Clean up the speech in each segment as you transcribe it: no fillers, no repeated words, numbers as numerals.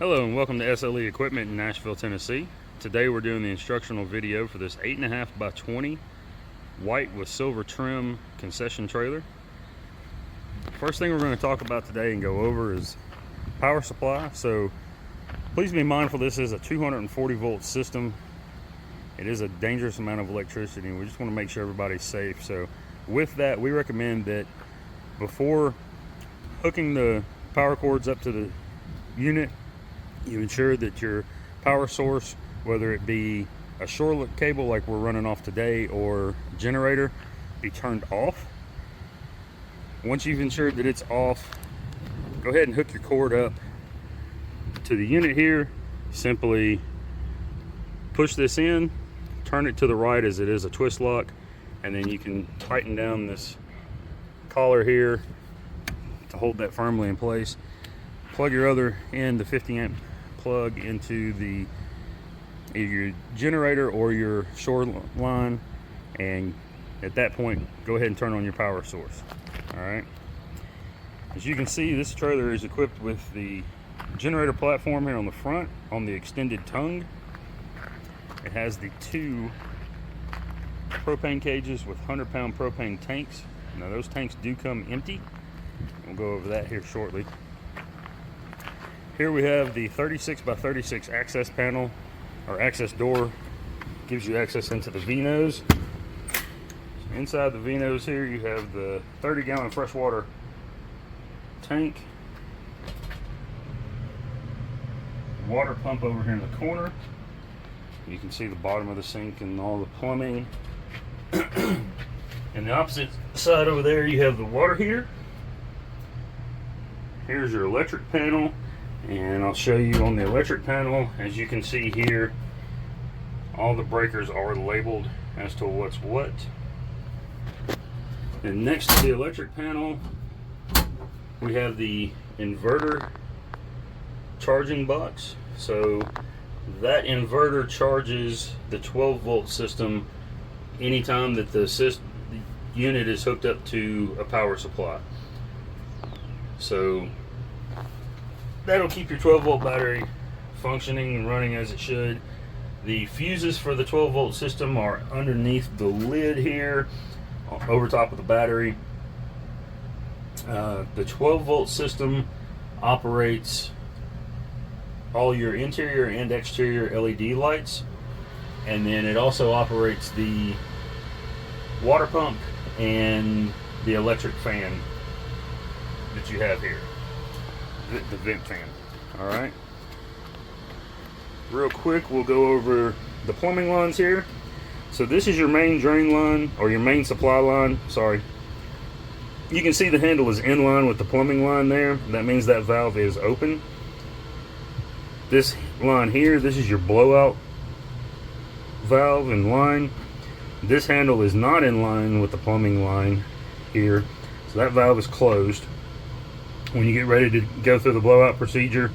Hello and welcome to SLE Equipment in Nashville, Tennessee. Today we're doing the instructional video for this 8.5 by 20 white with silver trim concession trailer. First thing we're going to talk about today and go over is power supply. So please be mindful, this is a 240 volt system. It is a dangerous amount of electricity and we just want to make sure everybody's safe. So with that, we recommend that before hooking the power cords up to the unit, you ensure that your power source, whether it be a shore cable like we're running off today or generator, be turned off. Once you've ensured that it's off, go ahead and hook your cord up to the unit here. Simply push this in, turn it to the right as it is a twist lock, and then you can tighten down this collar here to hold that firmly in place. Plug your other end, the 50 amp plug, into the either your generator or your shore line, and at that point go ahead and turn on your power source. All right, as you can see, this trailer is equipped with the generator platform here on the front on the extended tongue. It has the two propane cages with 100-pound propane tanks. Now those tanks do come empty. We'll go over that here shortly. Here we have the 36 by 36 access panel, or access door. Gives you access into the V-nose. Inside the V-nose here you have the 30-gallon freshwater tank. Water pump over here in the corner. You can see the bottom of the sink and all the plumbing. And the opposite side over there you have the water heater. Here's your electric panel. And I'll show you on the electric panel. As you can see here, all the breakers are labeled as to what's what. And next to the electric panel, we have the inverter charging box. So that inverter charges the 12 volt system anytime that the unit is hooked up to a power supply. So that'll keep your 12 volt battery functioning and running as it should. The fuses for the 12 volt system are underneath the lid here over top of the battery. The 12 volt system operates all your interior and exterior LED lights, and then it also operates the water pump and the electric fan that you have here, the vent fan. All right, real quick we'll go over the plumbing lines here. So this is your main drain line, or your main supply line, sorry. You can see the handle is in line with the plumbing line there. That means that valve is open. This line here, this is your blowout valve and line. This handle is not in line with the plumbing line here, so that valve is closed. When you get ready to go through the blowout procedure,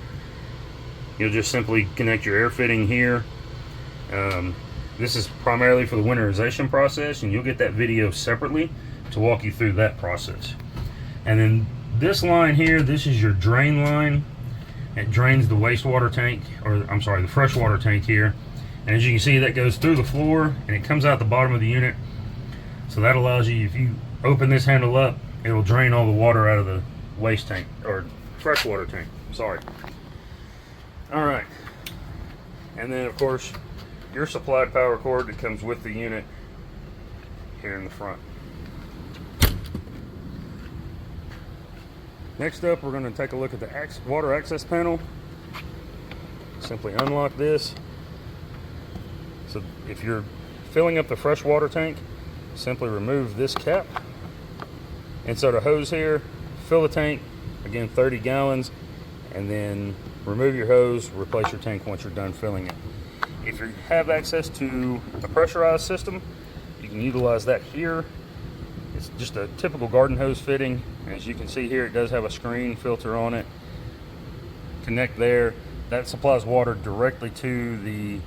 you'll just simply connect your air fitting here. This is primarily for the winterization process, and you'll get that video separately to walk you through that process. And then this line here, this is your drain line. It drains the wastewater tank, or I'm sorry, the freshwater tank here. And as you can see, that goes through the floor and it comes out the bottom of the unit. So that allows you, if you open this handle up, it'll drain all the water out of the waste tank, or freshwater tank, sorry. All right, and then of course your supplied power cord that comes with the unit here in the front. Next up, we're going to take a look at the water access panel. Simply unlock this. So if you're filling up the freshwater tank, simply remove this cap, insert a hose here, fill the tank, again 30 gallons, and then remove your hose, replace your tank once you're done filling it. If you have access to a pressurized system, you can utilize that here. It's just a typical garden hose fitting. As you can see here, it does have a screen filter on it. Connect there. That supplies water directly to the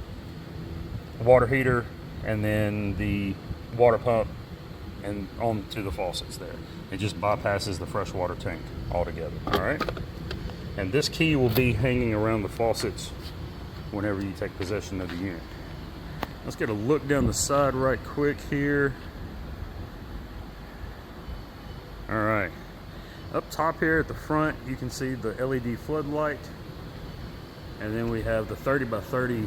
water heater and then the water pump and onto the faucets there. It just bypasses the freshwater tank altogether. All right. And this key will be hanging around the faucets whenever you take possession of the unit. Let's get a look down the side right quick here. All right, up top here at the front, you can see the LED floodlight. And then we have the 30 by 30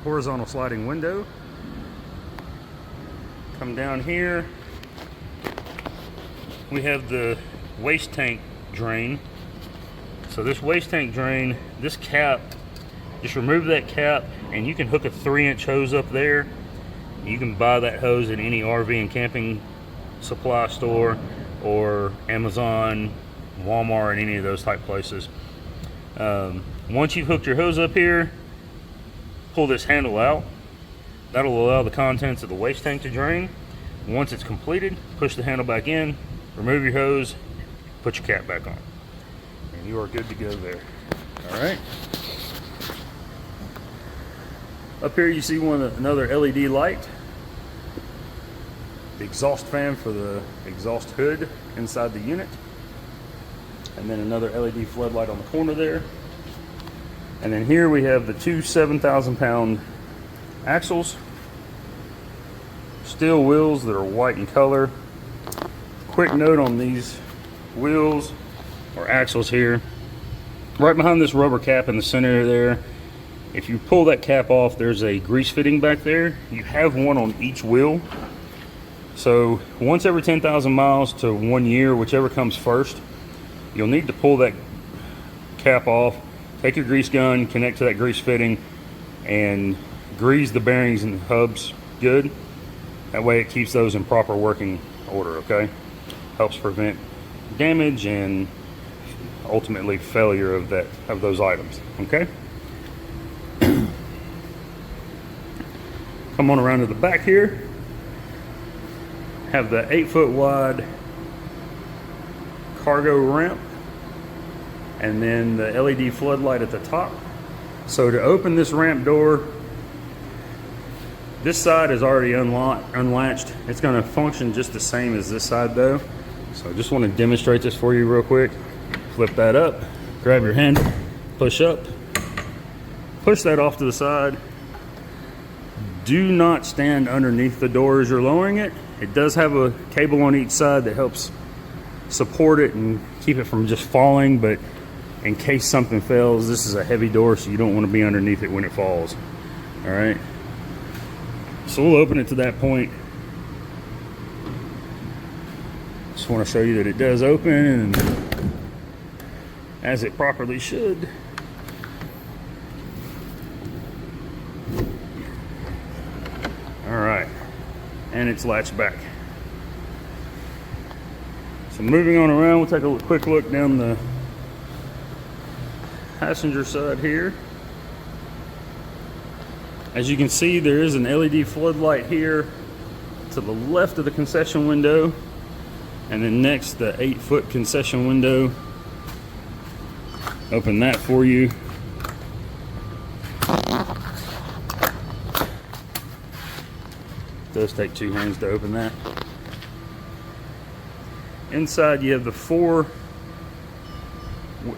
horizontal sliding window. Come down here, we have the waste tank drain. So this waste tank drain, this cap, just remove that cap and you can hook a 3-inch hose up there. You can buy that hose at any RV and camping supply store or Amazon, Walmart, any of those type places. Once you've hooked your hose up here, pull this handle out. That'll allow the contents of the waste tank to drain. Once it's completed, push the handle back in, remove your hose, put your cap back on, and you are good to go there. All right. Up here you see another LED light. The exhaust fan for the exhaust hood inside the unit. And then another LED floodlight on the corner there. And then here we have the two 7,000-pound axles. Steel wheels that are white in color. Quick note on these wheels or axles here. Right behind this rubber cap in the center there, if you pull that cap off, there's a grease fitting back there. You have one on each wheel. So once every 10,000 miles to 1 year, whichever comes first, you'll need to pull that cap off, take your grease gun, connect to that grease fitting, and grease the bearings and hubs good. That way it keeps those in proper working order, okay? Helps prevent damage and ultimately failure of those items, okay? Come on around to the back here. Have the 8-foot wide cargo ramp and then the LED floodlight at the top. So to open this ramp door, this side is already unlatched. It's going to function just the same as this side though. So I just want to demonstrate this for you real quick. Flip that up, grab your handle, push up, push that off to the side. Do not stand underneath the door as you're lowering it. It does have a cable on each side that helps support it and keep it from just falling, but in case something fails, this is a heavy door, so you don't want to be underneath it when it falls. All right. So we'll open it to that point. Just want to show you that it does open and as it properly should. All right, and it's latched back. So moving on around, we'll take a quick look down the passenger side here. As you can see, there is an LED floodlight here to the left of the concession window, and then next the 8-foot concession window. Open that for you. It does take 2 hands to open that. Inside you have the 4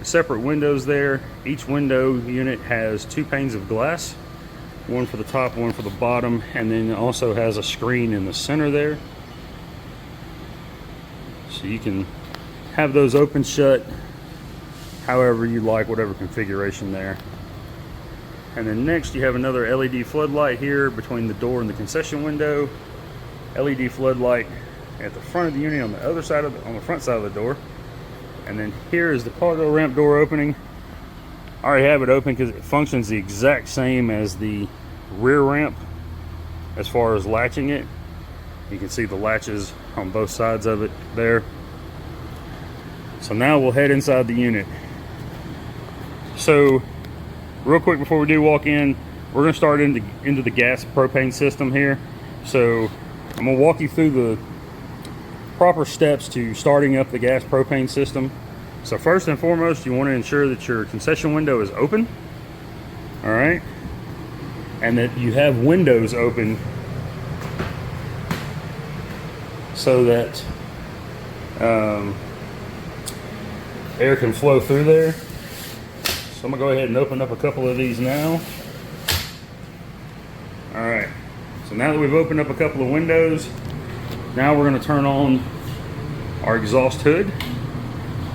separate windows there. Each window unit has 2 panes of glass, one for the top, one for the bottom, and then it also has a screen in the center there. So you can have those open shut however you like, whatever configuration there. And then next you have another LED floodlight here between the door and the concession window. LED floodlight at the front of the unit on the other side on the front side of the door. And then here is the cargo ramp door opening. I already have it open because it functions the exact same as the rear ramp as far as latching it. You can see the latches on both sides of it there. So now we'll head inside the unit. So real quick before we do walk in, we're going to start into the gas propane system here. So I'm going to walk you through the proper steps to starting up the gas propane system. So first and foremost, you want to ensure that your concession window is open, all right, and that you have windows open so that air can flow through there. So I'm gonna go ahead and open up a couple of these now. All right, so now that we've opened up a couple of windows, now we're gonna turn on our exhaust hood.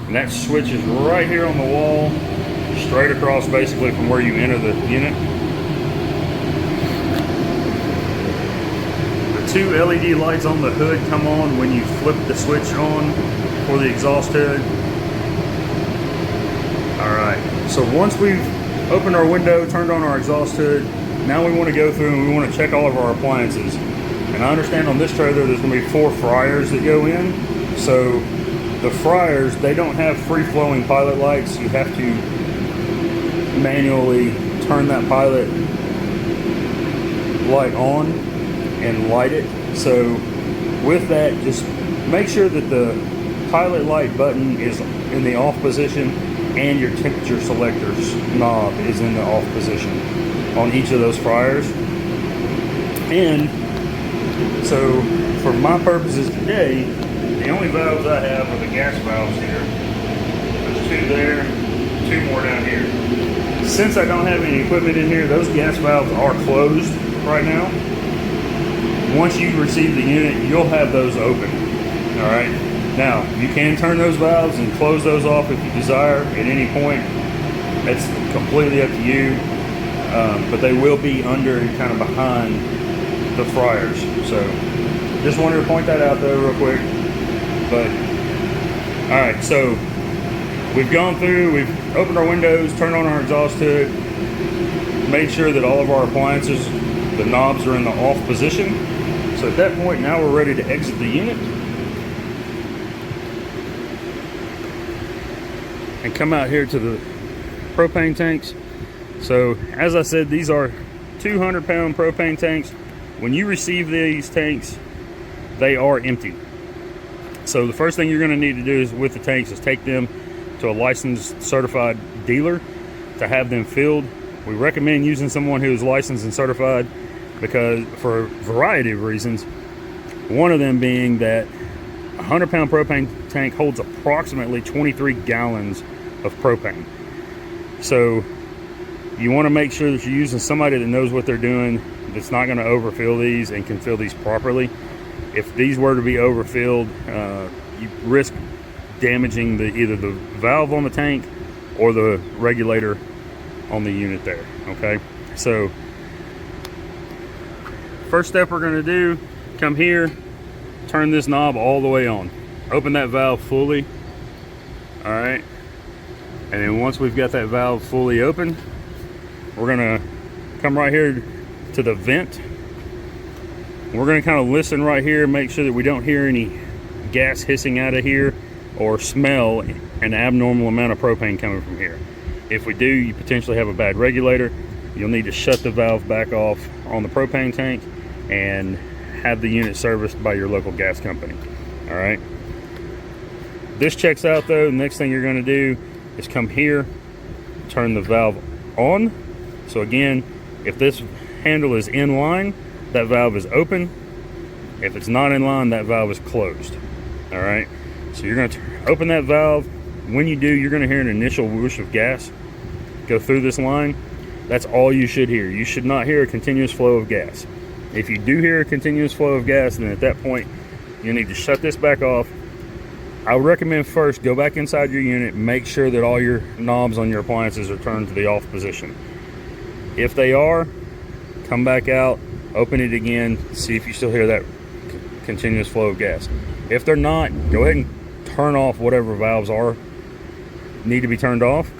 And that switch is right here on the wall, straight across basically from where you enter the unit. The two LED lights on the hood come on when you flip the switch on for the exhaust hood. All right, so once we've opened our window, turned on our exhaust hood, now we want to go through and we want to check all of our appliances. And I understand on this trailer there's going to be 4 fryers that go in. So the fryers, they don't have free-flowing pilot lights. You have to manually turn that pilot light on and light it. So with that, just make sure that the pilot light button is in the off position and your temperature selector's knob is in the off position on each of those fryers. And so for my purposes today, the only valves I have are the gas valves here. There's 2 there, 2 more down here. Since I don't have any equipment in here, those gas valves are closed right now. Once you receive the unit, you'll have those open. All right. Now, you can turn those valves and close those off if you desire at any point. That's completely up to you. But they will be under and kind of behind the fryers. So just wanted to point that out though real quick. But all right, so we've gone through, we've opened our windows, turned on our exhaust hood, made sure that all of our appliances, the knobs are in the off position. So at that point, now we're ready to exit the unit and come out here to the propane tanks. So as I said, these are 200-pound propane tanks. When you receive these tanks, they are empty. So the first thing you're going to need to do is with the tanks is take them to a licensed certified dealer to have them filled. We recommend using someone who is licensed and certified because for a variety of reasons. One of them being that a 100-pound propane tank holds approximately 23 gallons of propane. So you want to make sure that you're using somebody that knows what they're doing, that's not going to overfill these and can fill these properly. If these were to be overfilled, you risk damaging either the valve on the tank or the regulator on the unit there. Okay, so first step we're going to do, come here, turn this knob all the way on, open that valve fully. All right, and then once we've got that valve fully open, we're going to come right here to the vent. We're going to kind of listen right here, make sure that we don't hear any gas hissing out of here or smell an abnormal amount of propane coming from here. If we do, you potentially have a bad regulator. You'll need to shut the valve back off on the propane tank and have the unit serviced by your local gas company. All right. This checks out though. The next thing you're going to do is come here, turn the valve on. So again, if this handle is in line, that valve is open. If it's not in line, that valve is closed. All right, so you're going to open that valve. When you do, you're going to hear an initial whoosh of gas go through this line. That's all you should hear. You should not hear a continuous flow of gas. If you do hear a continuous flow of gas, then at that point you need to shut this back off. I would recommend first go back inside your unit, make sure that all your knobs on your appliances are turned to the off position. If they are, come back out, open it again, see if you still hear that continuous flow of gas. If they're not, go ahead and turn off whatever valves need to be turned off,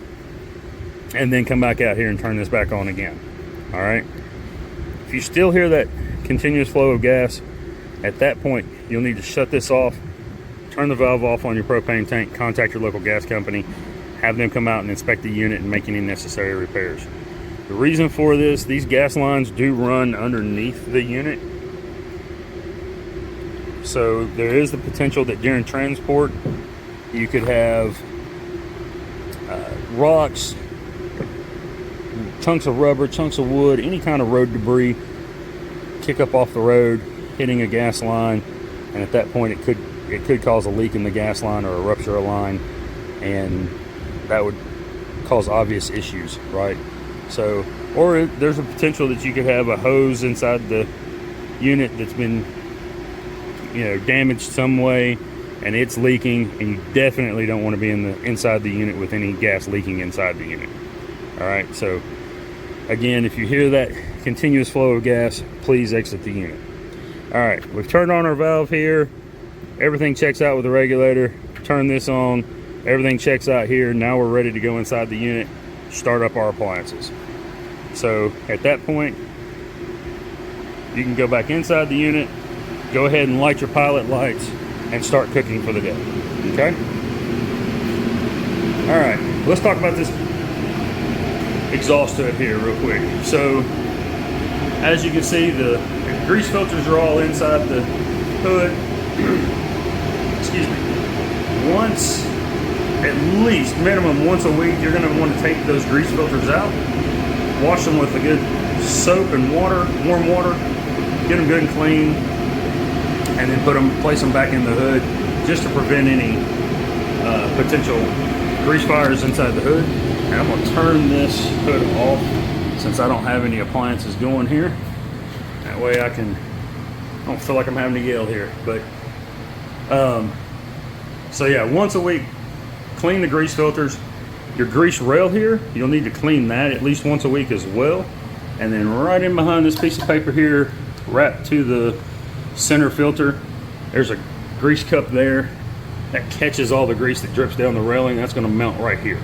and then come back out here and turn this back on again. All right, if you still hear that continuous flow of gas, at that point you'll need to shut this off, turn the valve off on your propane tank, contact your local gas company, have them come out and inspect the unit and make any necessary repairs. The reason for this, these gas lines do run underneath the unit. So there is the potential that during transport, you could have rocks, chunks of rubber, chunks of wood, any kind of road debris kick up off the road, hitting a gas line, and at that point it could cause a leak in the gas line or a rupture of line, and that would cause obvious issues, right? So, or there's a potential that you could have a hose inside the unit that's been, you know, damaged some way and it's leaking, and you definitely don't want to be inside the unit with any gas leaking inside the unit. All right, so again, if you hear that continuous flow of gas, please exit the unit. All right, we've turned on our valve here. Everything checks out with the regulator. Turn this on, everything checks out here. Now we're ready to go inside the unit, start up our appliances. So at that point, you can go back inside the unit, go ahead and light your pilot lights, and start cooking for the day, okay? All right, let's talk about this exhaust hood here real quick. So, as you can see, the grease filters are all inside the hood. Excuse me. Once, at least, minimum once a week, you're gonna want to take those grease filters out, wash them with a good soap and water, warm water, get them good and clean, and then place them back in the hood just to prevent any potential grease fires inside the hood. And I'm gonna turn this hood off since I don't have any appliances going here. That way I don't feel like I'm having to yell here. But so yeah, once a week, clean the grease filters. Your grease rail here, you'll need to clean that at least once a week as well. And then right in behind this piece of paper here, wrapped to the center filter, there's a grease cup there that catches all the grease that drips down the railing. That's going to mount right here.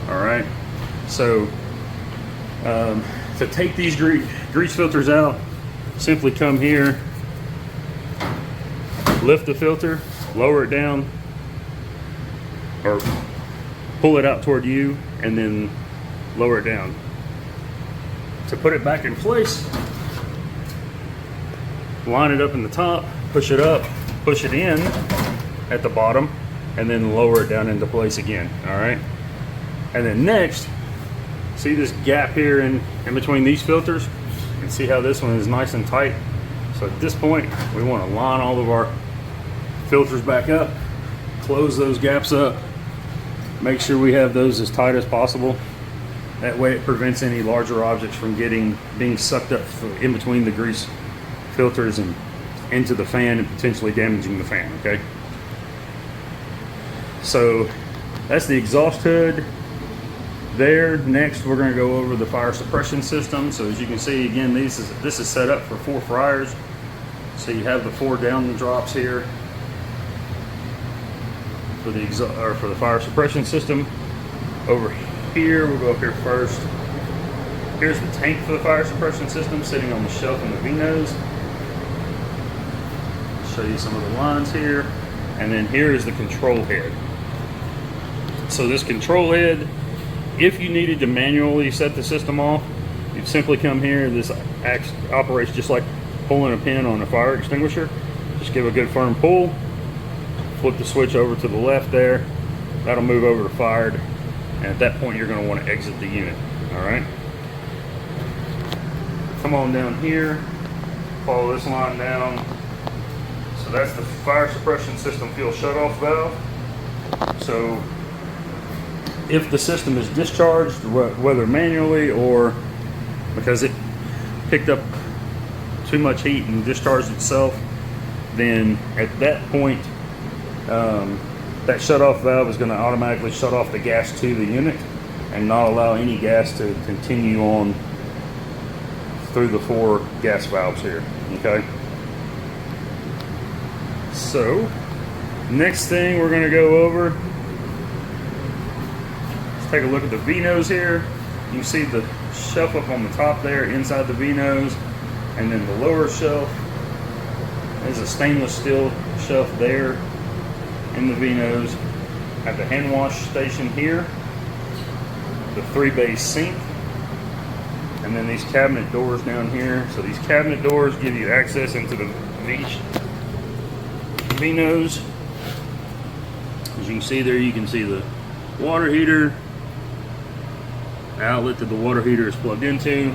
All right, so to take these grease filters out, simply come here, lift the filter, lower it down, or pull it out toward you, and then lower it down. To put it back in place, line it up in the top, push it up, push it in at the bottom, and then lower it down into place again. All right, and then next, see this gap here in between these filters? You can see how this one is nice and tight. So at this point, we want to line all of our filters back up, close those gaps up, make sure we have those as tight as possible. That way it prevents any larger objects from being sucked up in between the grease filters and into the fan and potentially damaging the fan, okay? So that's the exhaust hood there. Next, we're gonna go over the fire suppression system. So as you can see, again, this is set up for 4 fryers. So you have the 4 down drops here for the fire suppression system. Over here, we'll go up here first. Here's the tank for the fire suppression system sitting on the shelf in the V-nose. Show you some of the lines here. And then here is the control head. So this control head, if you needed to manually set the system off, you'd simply come here. This operates just like pulling a pin on a fire extinguisher. Just give a good firm pull, flip the switch over to the left there. That'll move over to fired. And at that point, you're going to want to exit the unit. All right. Come on down here, follow this line down. So that's the fire suppression system fuel shutoff valve. So if the system is discharged, whether manually or because it picked up too much heat and discharged itself, then at that point, that shutoff valve is going to automatically shut off the gas to the unit and not allow any gas to continue on through the 4 gas valves here, okay? So, next thing we're going to go over, let's take a look at the V-nose here. You can see the shelf up on the top there inside the V-nose, and then the lower shelf is a stainless steel shelf there in the V-nose. At the hand wash station here, the 3-bay sink, and then these cabinet doors down here. So these cabinet doors give you access into the V-nose. As you can see there, you can see the water heater, the outlet that the water heater is plugged into.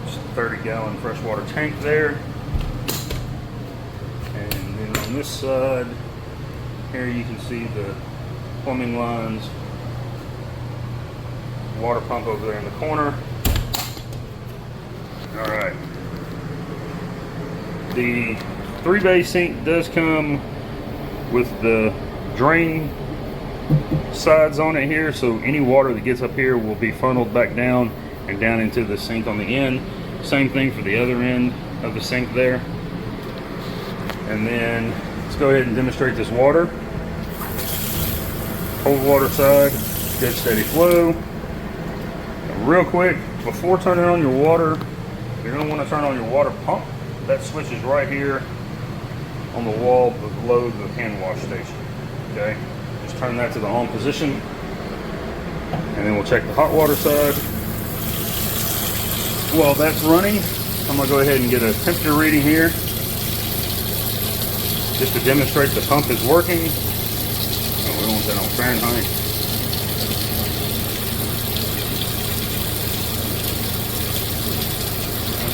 Just a 30-gallon freshwater tank there. And then on this side, Here you can see the plumbing lines, water pump over there in the corner. All right. The 3-bay sink does come with the drain sides on it here, so any water that gets up here will be funneled back down and down into the sink on the end. Same thing for the other end of the sink there. And then let's go ahead and demonstrate this water. Cold water side, good steady flow. Real quick, before turning on your water, you're going to want to turn on your water pump. That switch is right here on the wall below the hand wash station. Okay, just turn that to the on position, and then we'll check the hot water side. While that's running, I'm going to go ahead and get a temperature reading here, just to demonstrate the pump is working. Oh, we want that on Fahrenheit.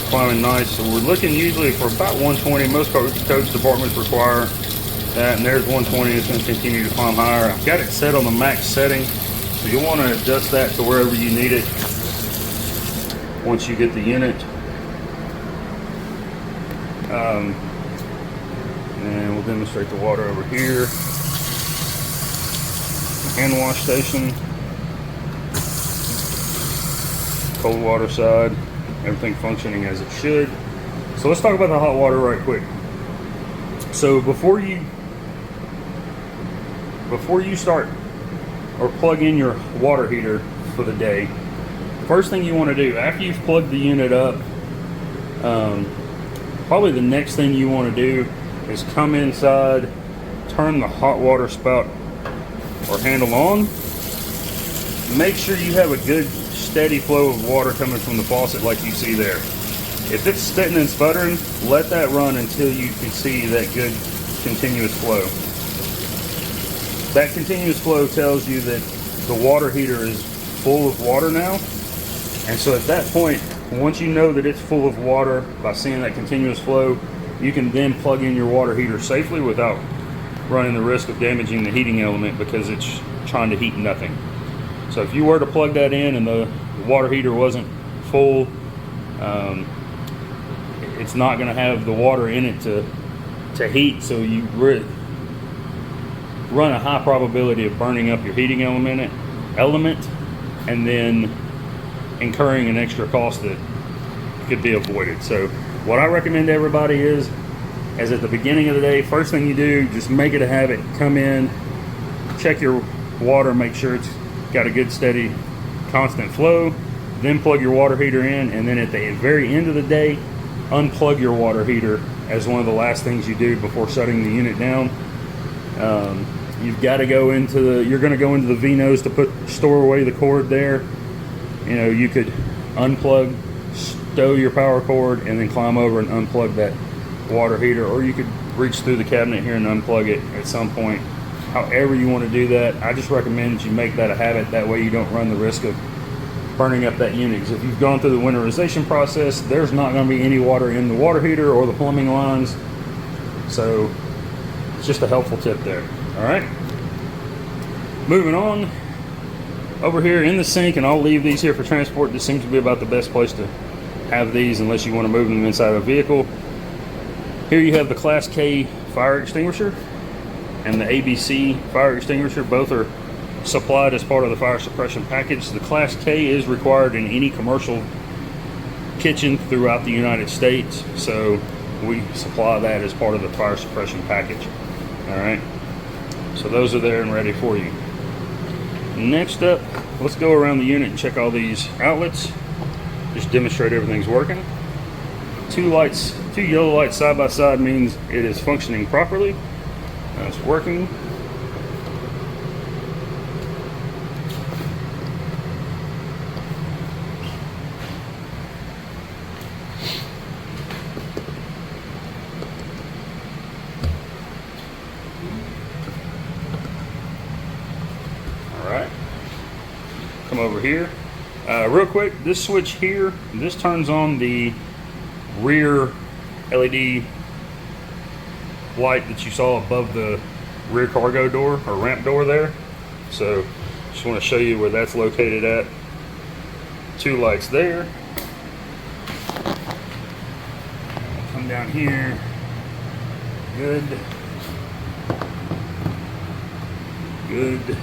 Climbing nice, so we're looking usually for about 120. Most coach departments require that, and there's 120. It's going to continue to climb higher. I've got it set on the max setting, so you'll want to adjust that to wherever you need it once you get the unit. And we'll demonstrate the water over here. Hand wash station, cold water side. Everything functioning as it should. So let's talk about the hot water right quick. So before you start or plug in your water heater for the day, first thing you want to do after you've plugged the unit up, probably the next thing you want to do is come inside, turn the hot water spout or handle on. Make sure you have a good steady flow of water coming from the faucet like you see there. If it's spitting and sputtering, let that run until you can see that good continuous flow. That continuous flow tells you that the water heater is full of water now. And so at that point, once you know that it's full of water by seeing that continuous flow, you can then plug in your water heater safely without running the risk of damaging the heating element because it's trying to heat nothing. So if you were to plug that in and the water heater wasn't full, it's not going to have the water in it to heat, so you run a high probability of burning up your heating element and then incurring an extra cost that could be avoided. So what I recommend to everybody is at the beginning of the day, first thing you do, just make it a habit, come in, check your water, make sure it's got a good steady constant flow, then plug your water heater in, and then at the very end of the day, unplug your water heater as one of the last things you do before shutting the unit down. You've got to go into you're going to go into the V-nose to store away the cord there. You know, you could unplug, stow your power cord, and then climb over and unplug that water heater, or you could reach through the cabinet here and unplug it at some point. However you want to do that, I just recommend that you make that a habit. That way you don't run the risk of burning up that unit. Because if you've gone through the winterization process, there's not going to be any water in the water heater or the plumbing lines. So it's just a helpful tip there. All right. Moving on. Over here in the sink, and I'll leave these here for transport. This seems to be about the best place to have these unless you want to move them inside a vehicle. Here you have the Class K fire extinguisher and the ABC fire extinguisher. Both are supplied as part of the fire suppression package. The Class K is required in any commercial kitchen throughout the United States, so we supply that as part of the fire suppression package. All right, so those are there and ready for you. Next up, let's go around the unit and check all these outlets. Just demonstrate everything's working. Two yellow lights side by side means it is functioning properly. It's working. All right. Come over here. Real quick, this switch here, this turns on the rear LED light that you saw above the rear cargo door or ramp door there. So just want to show you where that's located at. 2 lights there. Come down here. Good. Good.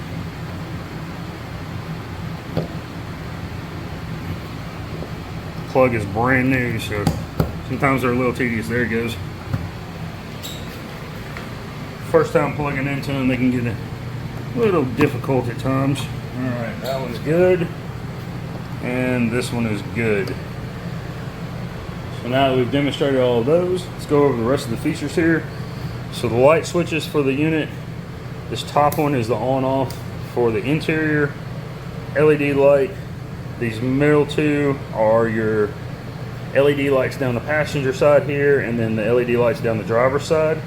Plug is brand new, so sometimes they're a little tedious. There it goes. First time plugging into them, they can get a little difficult at times. Alright, that one's good. And this one is good. So now that we've demonstrated all of those, let's go over the rest of the features here. So the light switches for the unit. This top one is the on-off for the interior LED light. These middle 2 are your LED lights down the passenger side here, and then the LED lights down the driver's side.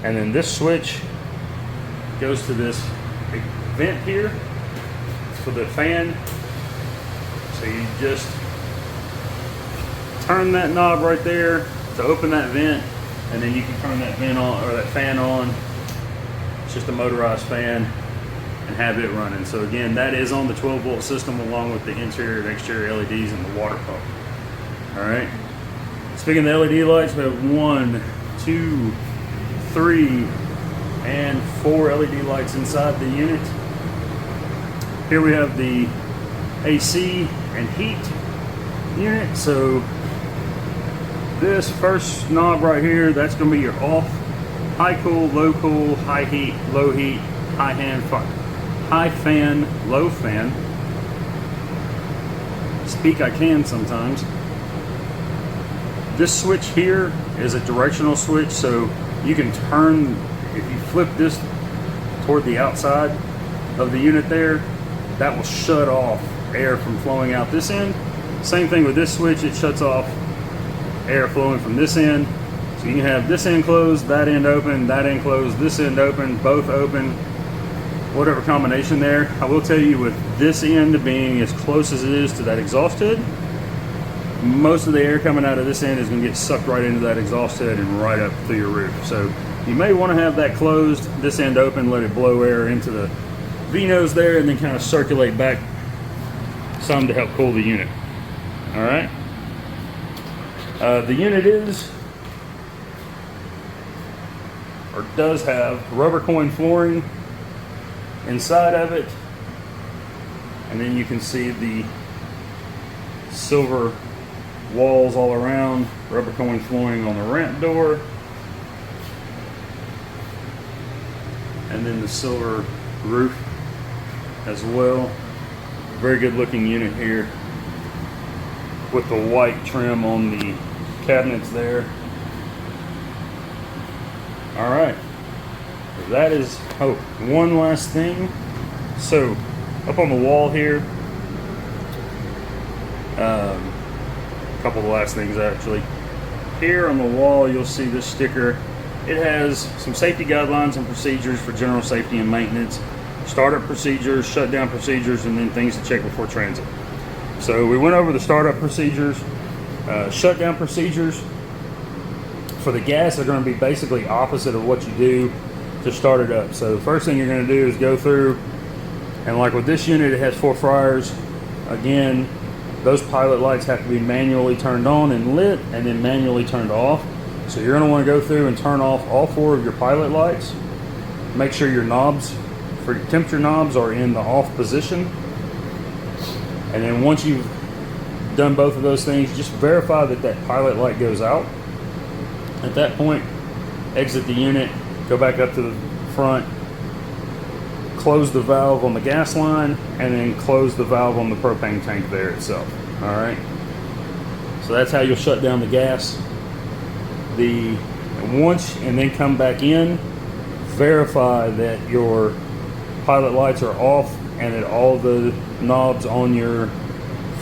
And then this switch goes to this vent here for the fan. So you just turn that knob right there to open that vent, and then you can turn that vent on, or that fan on. It's just a motorized fan, and have it running. So again, that is on the 12-volt system along with the interior and exterior LEDs and the water pump. All right. Speaking of the LED lights, we have 1, 2, 3, and 4 LED lights inside the unit. Here we have the AC and heat unit. So this first knob right here, that's going to be your off. High cool, low cool, high heat, low heat, high fan, low fan. Speak I can sometimes. This switch here is a directional switch, so you can turn, if you flip this toward the outside of the unit there, that will shut off air from flowing out this end. Same thing with this switch, it shuts off air flowing from this end. So you can have this end closed, that end open, that end closed, this end open, both open, whatever combination there. I will tell you, with this end being as close as it is to that exhaust hood, most of the air coming out of this end is going to get sucked right into that exhaust hood and right up through your roof. So you may want to have that closed, this end open, let it blow air into the V-nose there, and then kind of circulate back some to help cool the unit. All right. The unit is, or does have, rubber coin flooring inside of it, and then you can see the silver walls all around, rubber coin flooring on the ramp door, and then the silver roof as well. Very good looking unit here with the white trim on the cabinets there. All right, that is, oh, one last thing. So up on the wall here, a couple of the last things actually. Here on the wall, you'll see this sticker. It has some safety guidelines and procedures for general safety and maintenance, startup procedures, shutdown procedures, and then things to check before transit. So we went over the startup procedures. Shutdown procedures for the gas are going to be basically opposite of what you do to start it up. So the first thing you're going to do is go through, and like with this unit, it has 4 fryers. Again, those pilot lights have to be manually turned on and lit, and then manually turned off. So you're going to want to go through and turn off all 4 of your pilot lights. Make sure your knobs, for your temperature knobs, are in the off position. And then once you've done both of those things, just verify that that pilot light goes out. At that point, exit the unit, go back up to the front, close the valve on the gas line, and then close the valve on the propane tank there itself. All right. So that's how you'll shut down the gas. And then come back in, verify that your pilot lights are off and that all the knobs on your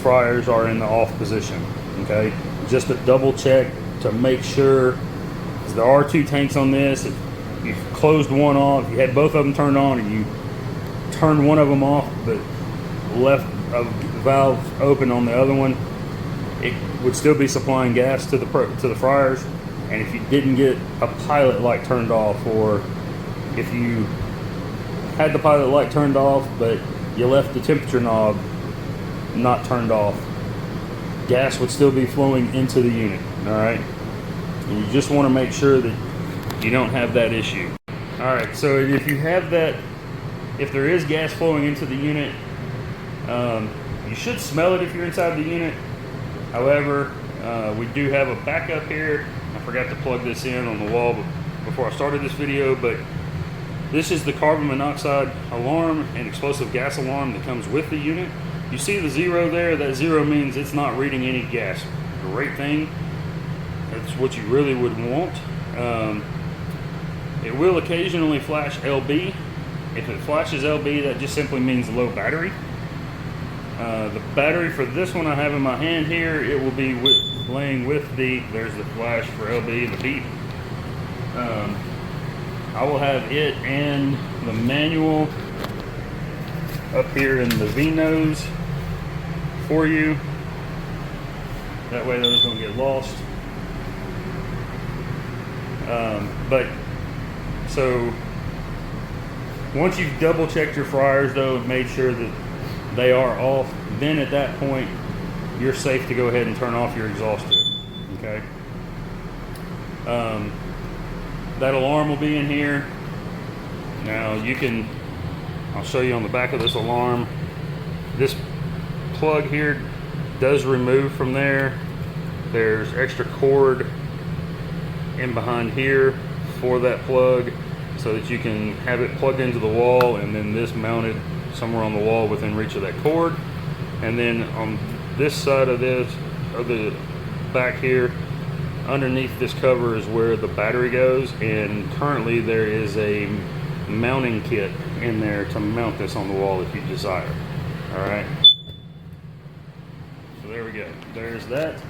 fryers are in the off position. Okay, just a double check to make sure, because there are 2 tanks on this. If you've closed one off, you had both of them turned on, and you turned one of them off but left a valve open on the other one, it would still be supplying gas to the fryers. And if you didn't get a pilot light turned off, or if you had the pilot light turned off, but you left the temperature knob not turned off, gas would still be flowing into the unit, all right? And you just want to make sure that you don't have that issue. All right, so if you have that, if there is gas flowing into the unit, you should smell it if you're inside the unit. However, we do have a backup here. I forgot to plug this in on the wall before I started this video, but this is the carbon monoxide alarm and explosive gas alarm that comes with the unit. You see the 0 there? That 0 means it's not reading any gas. Great thing. That's what you really would want. It will occasionally flash LB. If it flashes LB, that just simply means low battery. The battery for this one I have in my hand here, it will be laying with there's the flash for LB, the beep. I will have it and the manual up here in the V-nose for you. That way those don't get lost. So once you've double checked your fryers though, made sure that they are off, then at that point you're safe to go ahead and turn off your exhaust tube. Okay. That alarm will be in here. Now I'll show you on the back of this alarm. This plug here does remove from there. There's extra cord in behind here for that plug so that you can have it plugged into the wall, and then this mounted somewhere on the wall within reach of that cord. And then on this side of the back here, underneath this cover is where the battery goes, and currently there is a mounting kit in there to mount this on the wall if you desire. All right, so there we go, there's that.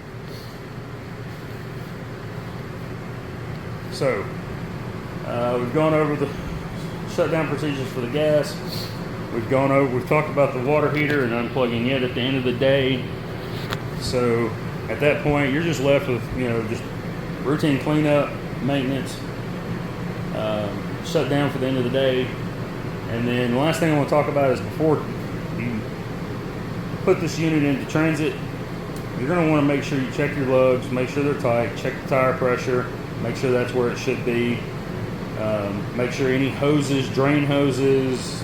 So we've gone over the shutdown procedures for the gas. We've talked about the water heater and unplugging it at the end of the day. So at that point, you're just left with, just routine cleanup, maintenance, shut down for the end of the day. And then the last thing I want to talk about is before you put this unit into transit, you're going to want to make sure you check your lugs, make sure they're tight, check the tire pressure, make sure that's where it should be. Make sure any hoses, drain hoses,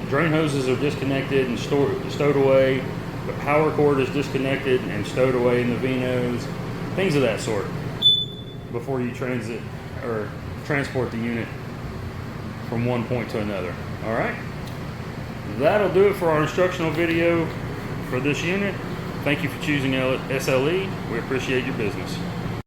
drain hoses are disconnected and stowed away. The power cord is disconnected and stowed away in the V-nose, things of that sort, before you transit or transport the unit from one point to another. All right, that'll do it for our instructional video for this unit. Thank you for choosing SLE. We appreciate your business.